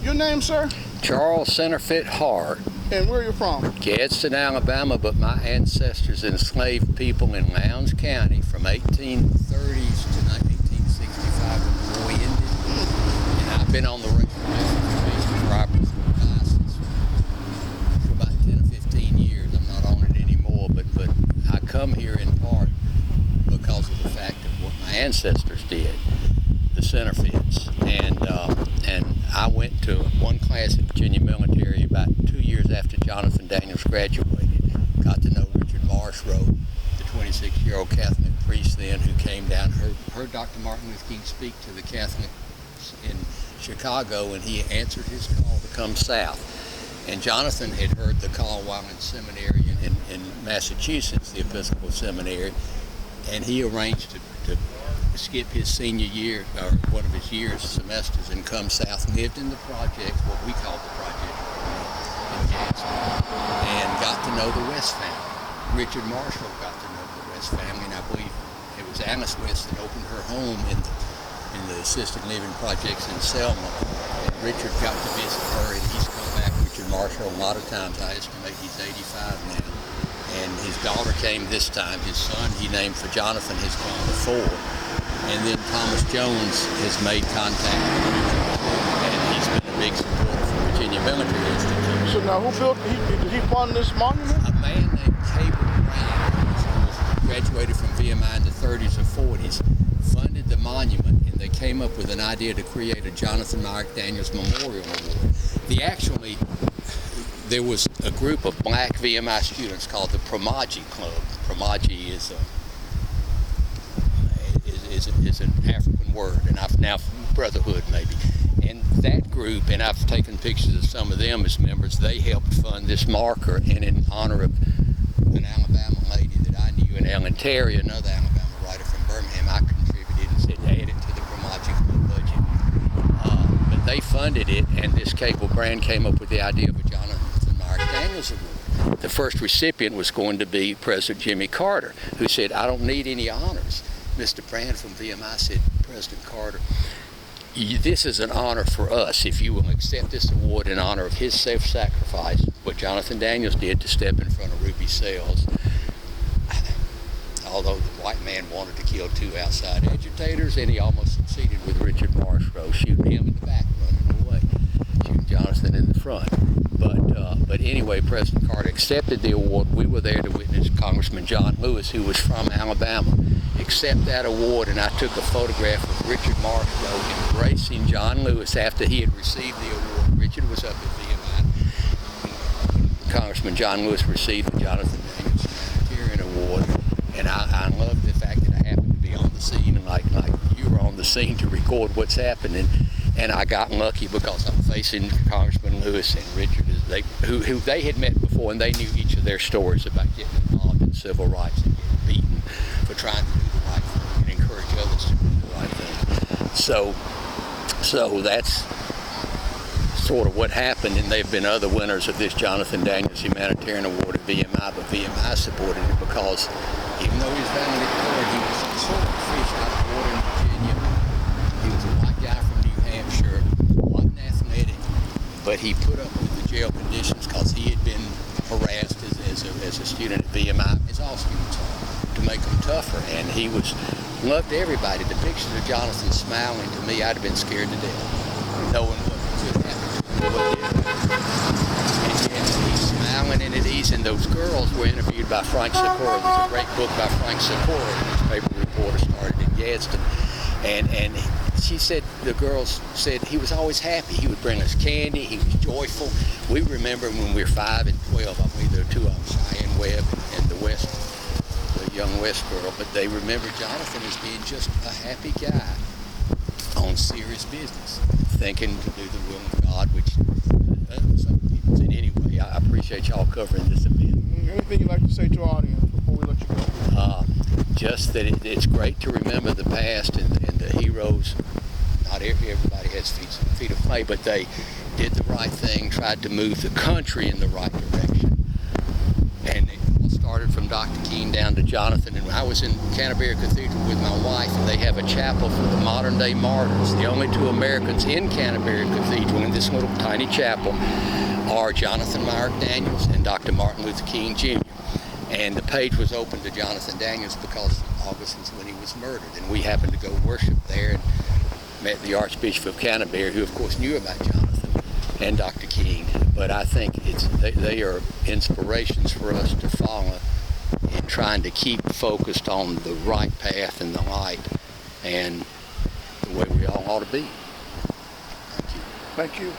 Your name, sir? Charles Centerfit Hart. And where are you from? Gadsden, Alabama, but my ancestors enslaved people in Lowndes County from 1830s to 1865 when the war ended. And I've been on the racial reservation properties for about 10 or 15 years. I'm not on it anymore, but I come here in part because of the fact of what my ancestors did, the Centerfits. And I went to one class at Virginia Military about 2 years after Jonathan Daniels graduated. Got to know Richard Marshrow, the 26-year-old Catholic priest then who came down, heard Dr. Martin Luther King speak to the Catholics in Chicago, and he answered his call to come south. And Jonathan had heard the call while in seminary in Massachusetts, the Episcopal Seminary, and he arranged to skip his senior year, or one of his semesters, and come south. Lived in the projects, what we call the project in Gadsden, and got to know the West family. Richard Marshall got to know the West family, and I believe it was Alice West that opened her home in the assisted living projects in Selma. And Richard got to visit her, and he's come back, Richard Marshall, a lot of times. I estimate he's 85 now. And his daughter came this time. His son, he named for Jonathan, has gone before. And then Thomas Jones has made contact with Richard, and he's been a big supporter for Virginia Military Institute. So now, who built? Did he fund this monument? A man named Cable Brand, who graduated from VMI in the 30s or 40s, funded the monument, and they came up with an idea to create a Jonathan Mark Daniels Memorial Award. There was a group of black VMI students called the Promaji Club. Promaji is an African word, and I've now brotherhood maybe. And that group, and I've taken pictures of some of them as members, they helped fund this marker, and in honor of an Alabama lady that I knew, and Ellen Terry, another Alabama writer from Birmingham, I contributed and said add it to the Promaji Club budget. But they funded it, and this Cable Brand came up with the idea of a Jonathan Mark Daniels Award. The first recipient was going to be President Jimmy Carter, who said, I don't need any honors. Mr. Brand from VMI said, President Carter, this is an honor for us if you will accept this award in honor of his self-sacrifice, what Jonathan Daniels did to step in front of Ruby Sells. Although the white man wanted to kill 2 outside agitators, and he almost succeeded with Richard Marshrow, shooting him in the back, running away, shooting Jonathan in the front. But anyway, President Carter accepted the award. We were there to witness Congressman John Lewis, who was from Alabama, accept that award, and I took a photograph of Richard Marshrow embracing John Lewis after he had received the award. Richard was up at VMI. Congressman John Lewis received the Jonathan Daniels Humanitarian Award, and I love the fact that I happened to be on the scene, and like you were on the scene to record what's happening. And I got lucky because I'm facing Congressman Lewis and Richard, who they had met before, and they knew each of their stories about getting involved in civil rights and getting beaten for trying to do the right thing and encourage others to do the right thing. So that's sort of what happened, and there have been other winners of this Jonathan Daniels Humanitarian Award at VMI, but VMI supported it because even though he was found in court, he was sort of a fish out of water in Virginia. He was a white guy from New Hampshire, wasn't athletic, but he put up with the jail conditions because he had been harassed as a student at VMI, as all students are, to make them tougher. And he loved everybody. The pictures of Jonathan smiling, to me, I'd have been scared to death, knowing what could happen to him. And yet he's smiling and at ease. And those girls were interviewed by Frank Sikora. There's a great book by Frank Sikora, a newspaper reporter started in Gadsden. And she said, the girls said he was always happy. He would bring us candy. He was joyful. We remember when we were 5 and 12, I believe there were 2 of them, Cheyenne Webb and the young West girl, but they remember Jonathan as being just a happy guy on serious business, thinking to do the will of God, which some people said. Anyway, I appreciate y'all covering this event. Anything you'd like to say to our audience before we let you go? Just that it's great to remember the past and the heroes. Not everybody has feet of clay, but they did the right thing, tried to move the country in the right direction. And we'll start started from Dr. King down to Jonathan. And I was in Canterbury Cathedral with my wife, and they have a chapel for the modern-day martyrs. The only two Americans in Canterbury Cathedral in this little tiny chapel are Jonathan Myrick Daniels and Dr. Martin Luther King Jr. And the page was open to Jonathan Daniels because August was when he was murdered. And we happened to go worship there and met the Archbishop of Canterbury, who of course knew about Jonathan and Dr. King. But I think they are inspirations for us to follow in trying to keep focused on the right path and the light and the way we all ought to be. Thank you. Thank you.